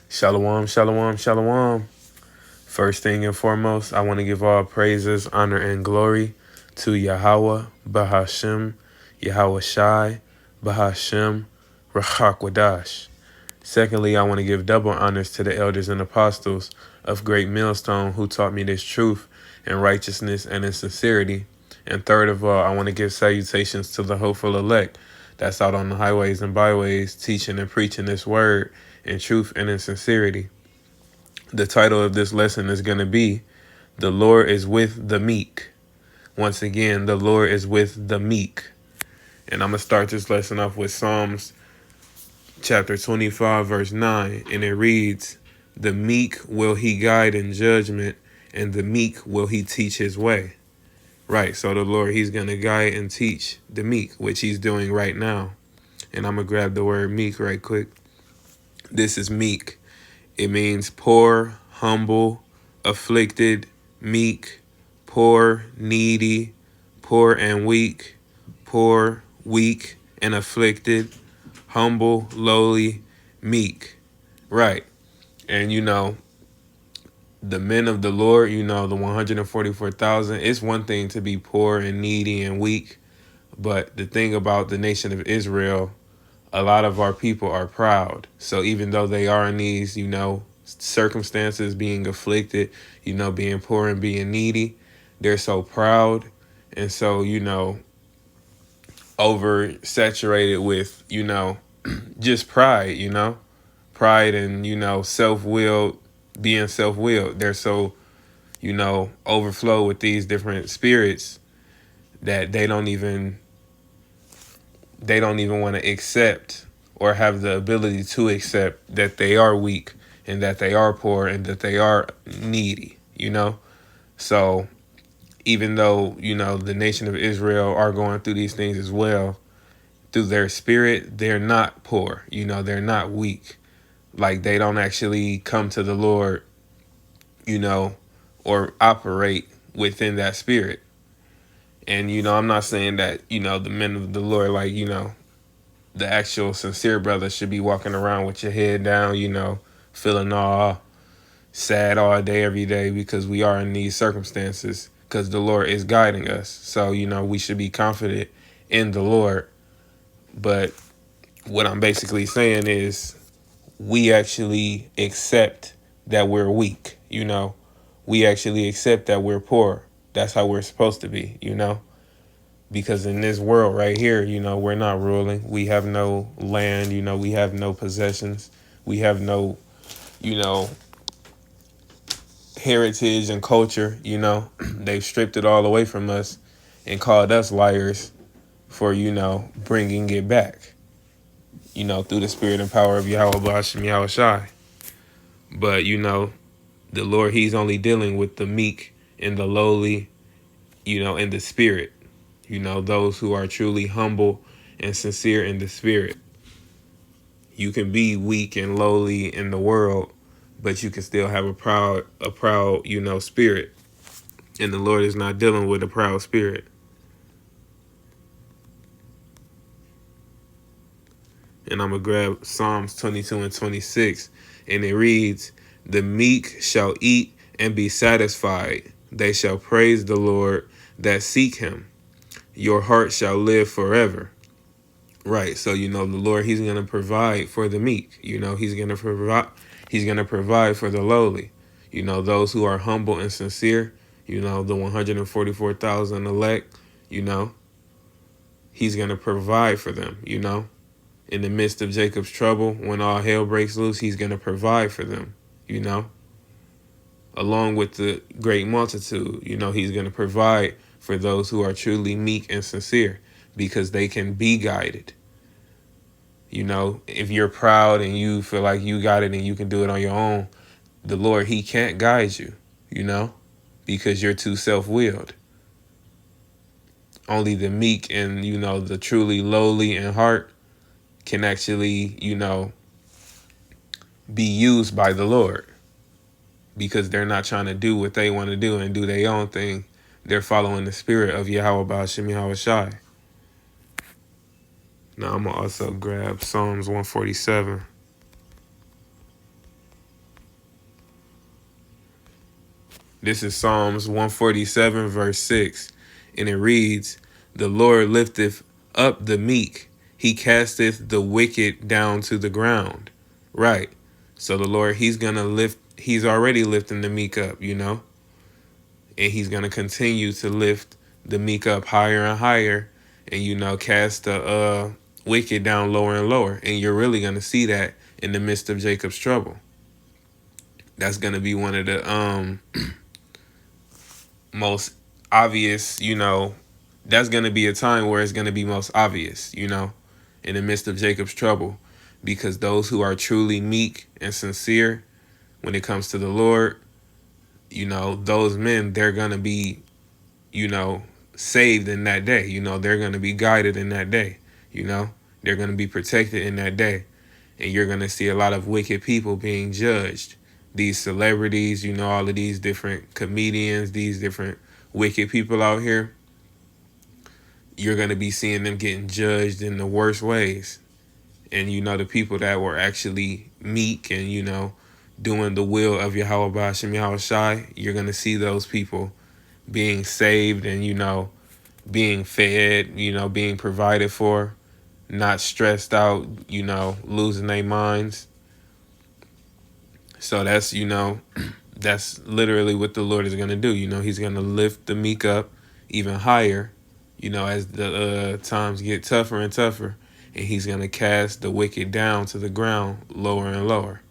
Shalom, shalom, shalom. First thing and foremost, I want to give all praises, honor, and glory to Yahweh, Bahashem, Yahweh Shai, Bahashem, Rahakwadash. Secondly, I want to give double honors to the elders and apostles of Great Millstone who taught me this truth in righteousness and in sincerity. And third of all, I want to give salutations to the hopeful elect that's out on the highways and byways teaching and preaching this word in truth and in sincerity. The title of this lesson is going to be The Lord is with the Meek. Once again, the Lord is with the meek. And I'm going to start this lesson off with Psalms chapter 25, verse 9. And it reads, The meek will he guide in judgment, and the meek will he teach his way. Right, so the Lord, he's going to guide and teach the meek, which he's doing right now. And I'm going to grab the word meek right quick. This is meek. It means poor, humble, afflicted, meek, poor, needy, poor and weak, poor, weak, and afflicted, humble, lowly, meek. Right. And the men of the Lord, the 144,000, it's one thing to be poor and needy and weak. But the thing about the nation of Israel, a lot of our people are proud. So even though they are in these, circumstances, being afflicted, being poor and being needy, they're so proud and so, oversaturated with, just pride and, self-willed, being self-willed. They're so, overflow with these different spirits that they don't even want to accept or have the ability to accept that they are weak and that they are poor and that they are needy, So even though, the nation of Israel are going through these things as well, through their spirit, they're not poor, they're not weak. Like they don't actually come to the Lord, or operate within that spirit. And, I'm not saying that, the men of the Lord, like, the actual sincere brother should be walking around with your head down, feeling all sad all day, every day, because we are in these circumstances, because the Lord is guiding us. So, we should be confident in the Lord. But what I'm basically saying is we actually accept that we're weak, we actually accept that we're poor. That's how we're supposed to be, because in this world right here, we're not ruling. We have no land, we have no possessions. We have no, heritage and culture, They've stripped it all away from us and called us liars for, bringing it back, through the spirit and power of Yahweh Bashim Yahweh Shai. But, the Lord, he's only dealing with the meek and the lowly, in the spirit. Those who are truly humble and sincere in the spirit. You can be weak and lowly in the world, but you can still have a proud, spirit. And the Lord is not dealing with a proud spirit. And I'm going to grab Psalms 22 and 26. And it reads, The meek shall eat and be satisfied. They shall praise the Lord that seek him. Your heart shall live forever. Right. So, the Lord, he's going to provide for the meek. He's going to provide for the lowly. Those who are humble and sincere, the 144,000 elect, he's going to provide for them, in the midst of Jacob's trouble, when all hell breaks loose, he's going to provide for them, along with the great multitude, he's going to provide for those who are truly meek and sincere, because they can be guided. If you're proud and you feel like you got it and you can do it on your own, the Lord, he can't guide you, because you're too self-willed. Only the meek and, the truly lowly in heart can actually, be used by the Lord, because they're not trying to do what they want to do and do their own thing. They're following the spirit of Yahweh Ba'ashim Yahweh Shai. Now I'm going to also grab Psalms 147. This is Psalms 147, verse 6. And it reads, "The Lord lifteth up the meek. He casteth the wicked down to the ground." Right. So the Lord, he's already lifting the meek up, and he's going to continue to lift the meek up higher and higher, and, cast the wicked down lower and lower. And you're really going to see that in the midst of Jacob's trouble. That's going to be one of the most obvious, that's going to be a time where it's going to be most obvious, in the midst of Jacob's trouble, because those who are truly meek and sincere when it comes to the Lord, those men, they're going to be, saved in that day. They're going to be guided in that day. They're going to be protected in that day. And you're going to see a lot of wicked people being judged. These celebrities, all of these different comedians, these different wicked people out here, you're going to be seeing them getting judged in the worst ways. And, the people that were actually meek and, doing the will of Yahweh Ba'ashem Yahweh Shai, you're going to see those people being saved and, being fed, being provided for, not stressed out, losing their minds. So that's, that's literally what the Lord is going to do. He's going to lift the meek up even higher, as the times get tougher and tougher. And he's going to cast the wicked down to the ground lower and lower,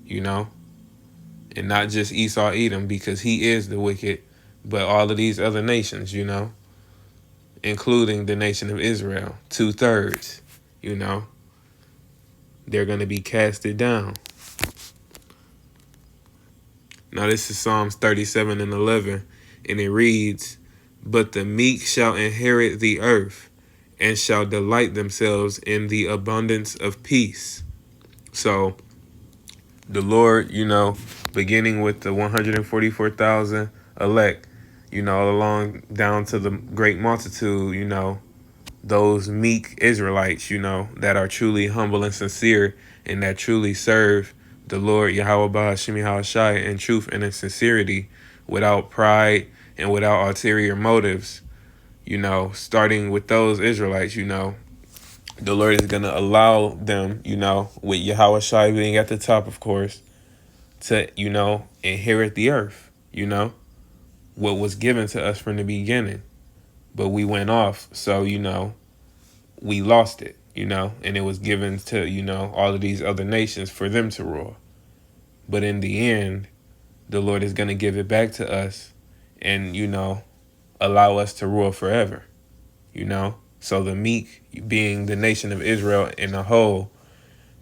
And not just Esau, Edom, because he is the wicked, but all of these other nations, including the nation of Israel, 2/3, they're going to be casted down. Now this is Psalms 37 and 11, and it reads, "But the meek shall inherit the earth, and shall delight themselves in the abundance of peace." So the Lord, beginning with the 144,000 elect, along down to the great multitude, those meek Israelites, that are truly humble and sincere and that truly serve the Lord Yahweh Ba'ashem Yahweh Shai in truth and in sincerity, without pride and without ulterior motives, starting with those Israelites, the Lord is going to allow them, with Yahweh Shai being at the top, of course, to, inherit the earth, what was given to us from the beginning. But we went off, so, we lost it, and it was given to, all of these other nations for them to rule. But in the end, the Lord is going to give it back to us and, allow us to rule forever, So the meek being the nation of Israel in a whole,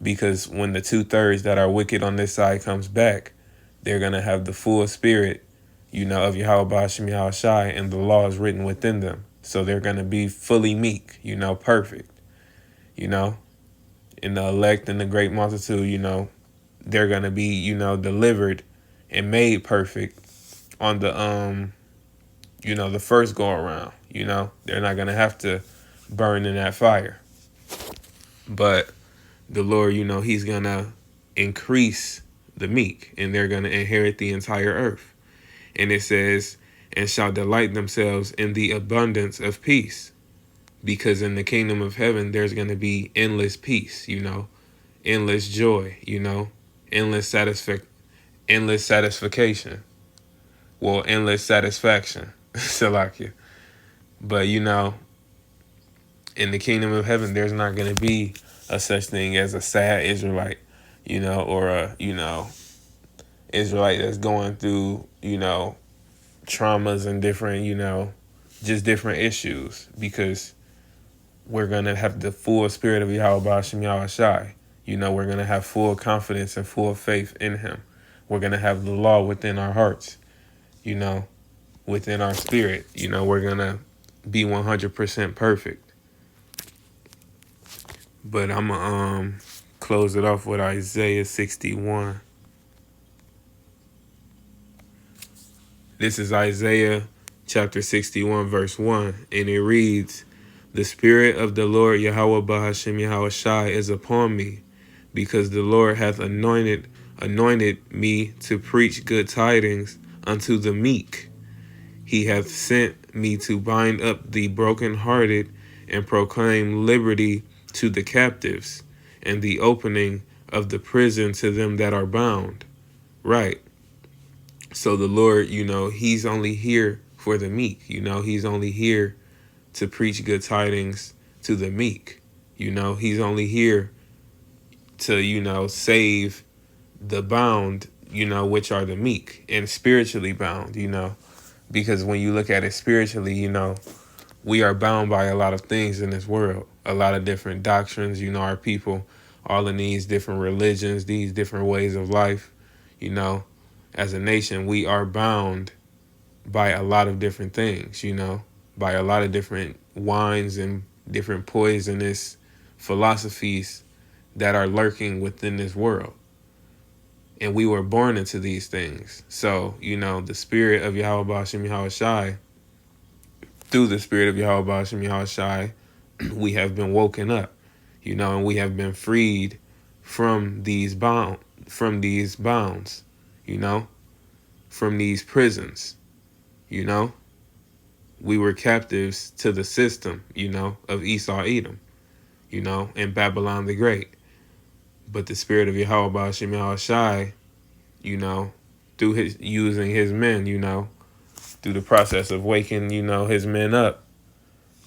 because when the 2/3 that are wicked on this side comes back, they're going to have the full spirit, of Yahweh Ba'ashem Yahweh Shai, and the law is written within them. So they're going to be fully meek, perfect, in the elect and the great multitude, they're going to be, delivered and made perfect on the, the first go around, they're not going to have to burn in that fire. But the Lord, he's going to increase the meek, and they're going to inherit the entire earth. And it says, "And shall delight themselves in the abundance of peace." Because in the kingdom of heaven, there's going to be endless peace, endless joy, endless satisfaction. Well, endless satisfaction. Salakia. But, in the kingdom of heaven, there's not going to be a such thing as a sad Israelite, or a, Israelite that's going through, traumas and different, just different issues, because we're going to have the full spirit of Yahweh Ba'ashem Yahweh Shai. We're going to have full confidence and full faith in him. We're going to have the law within our hearts, within our spirit. We're going to be 100% perfect. But I'm going to close it off with Isaiah 61. This is Isaiah chapter 61, verse 1, and it reads, "The Spirit of the Lord Yahweh Ba'ashem Yahweh Shai is upon me, because the Lord hath anointed me to preach good tidings unto the meek. He hath sent me to bind up the brokenhearted and proclaim liberty to the captives and the opening of the prison to them that are bound. Right. So the Lord, he's only here for the meek. He's only here to preach good tidings to the meek. He's only here to, save the bound, which are the meek and spiritually bound, because when you look at it spiritually, we are bound by a lot of things in this world, a lot of different doctrines, our people, all in these different religions, these different ways of life, as a nation, we are bound by a lot of different things, by a lot of different wines and different poisonous philosophies that are lurking within this world. And we were born into these things. So, the spirit of Yahweh Ba'ashem Yahweh Shai, through the spirit of Yahweh Ba'ashem Yahweh Shai, we have been woken up, and we have been freed from these bounds, from these prisons, We were captives to the system, of Esau Edom, and Babylon the Great. But the spirit of Yahweh Ba'ashem Yahweh Shai, through his using his men, through the process of waking, his men up,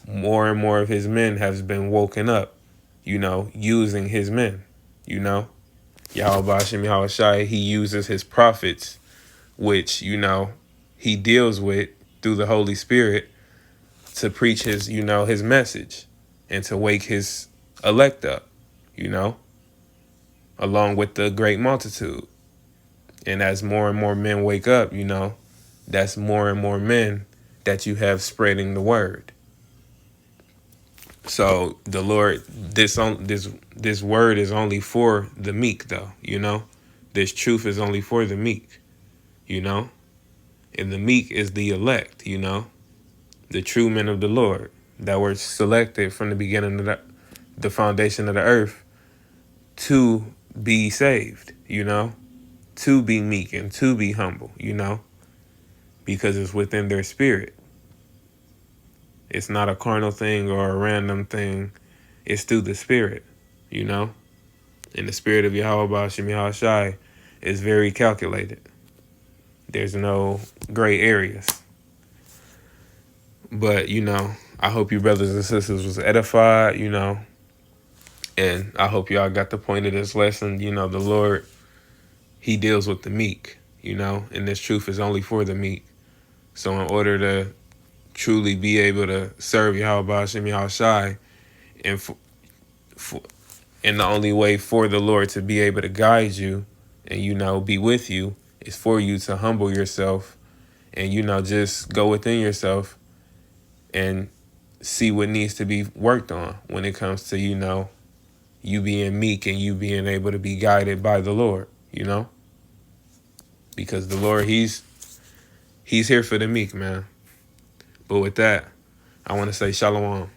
more and more of his men has been woken up, using his men, Yahweh Ba'ashem Yahweh Shai, he uses his prophets, which, he deals with through the Holy Spirit to preach his, his message and to wake his elect up, along with the great multitude. And as more and more men wake up, that's more and more men that you have spreading the word. So the Lord, this word is only for the meek, though, This truth is only for the meek, And the meek is the elect, The true men of the Lord that were selected from the beginning of the foundation of the earth to be saved, to be meek and to be humble, because it's within their spirit. It's not a carnal thing or a random thing. It's through the spirit, And the spirit of Yahweh Ba'ashem Yahweh Shai is very calculated. There's no gray areas. But, I hope you brothers and sisters was edified, and I hope y'all got the point of this lesson. The Lord, he deals with the meek, and this truth is only for the meek. So in order to truly be able to serve Yahweh Ba'ashem Yahweh Shai, and the only way for the Lord to be able to guide you and, be with you is for you to humble yourself and, just go within yourself and see what needs to be worked on when it comes to, you being meek and you being able to be guided by the Lord, because the Lord, he's here for the meek, man. But with that, I want to say shalom.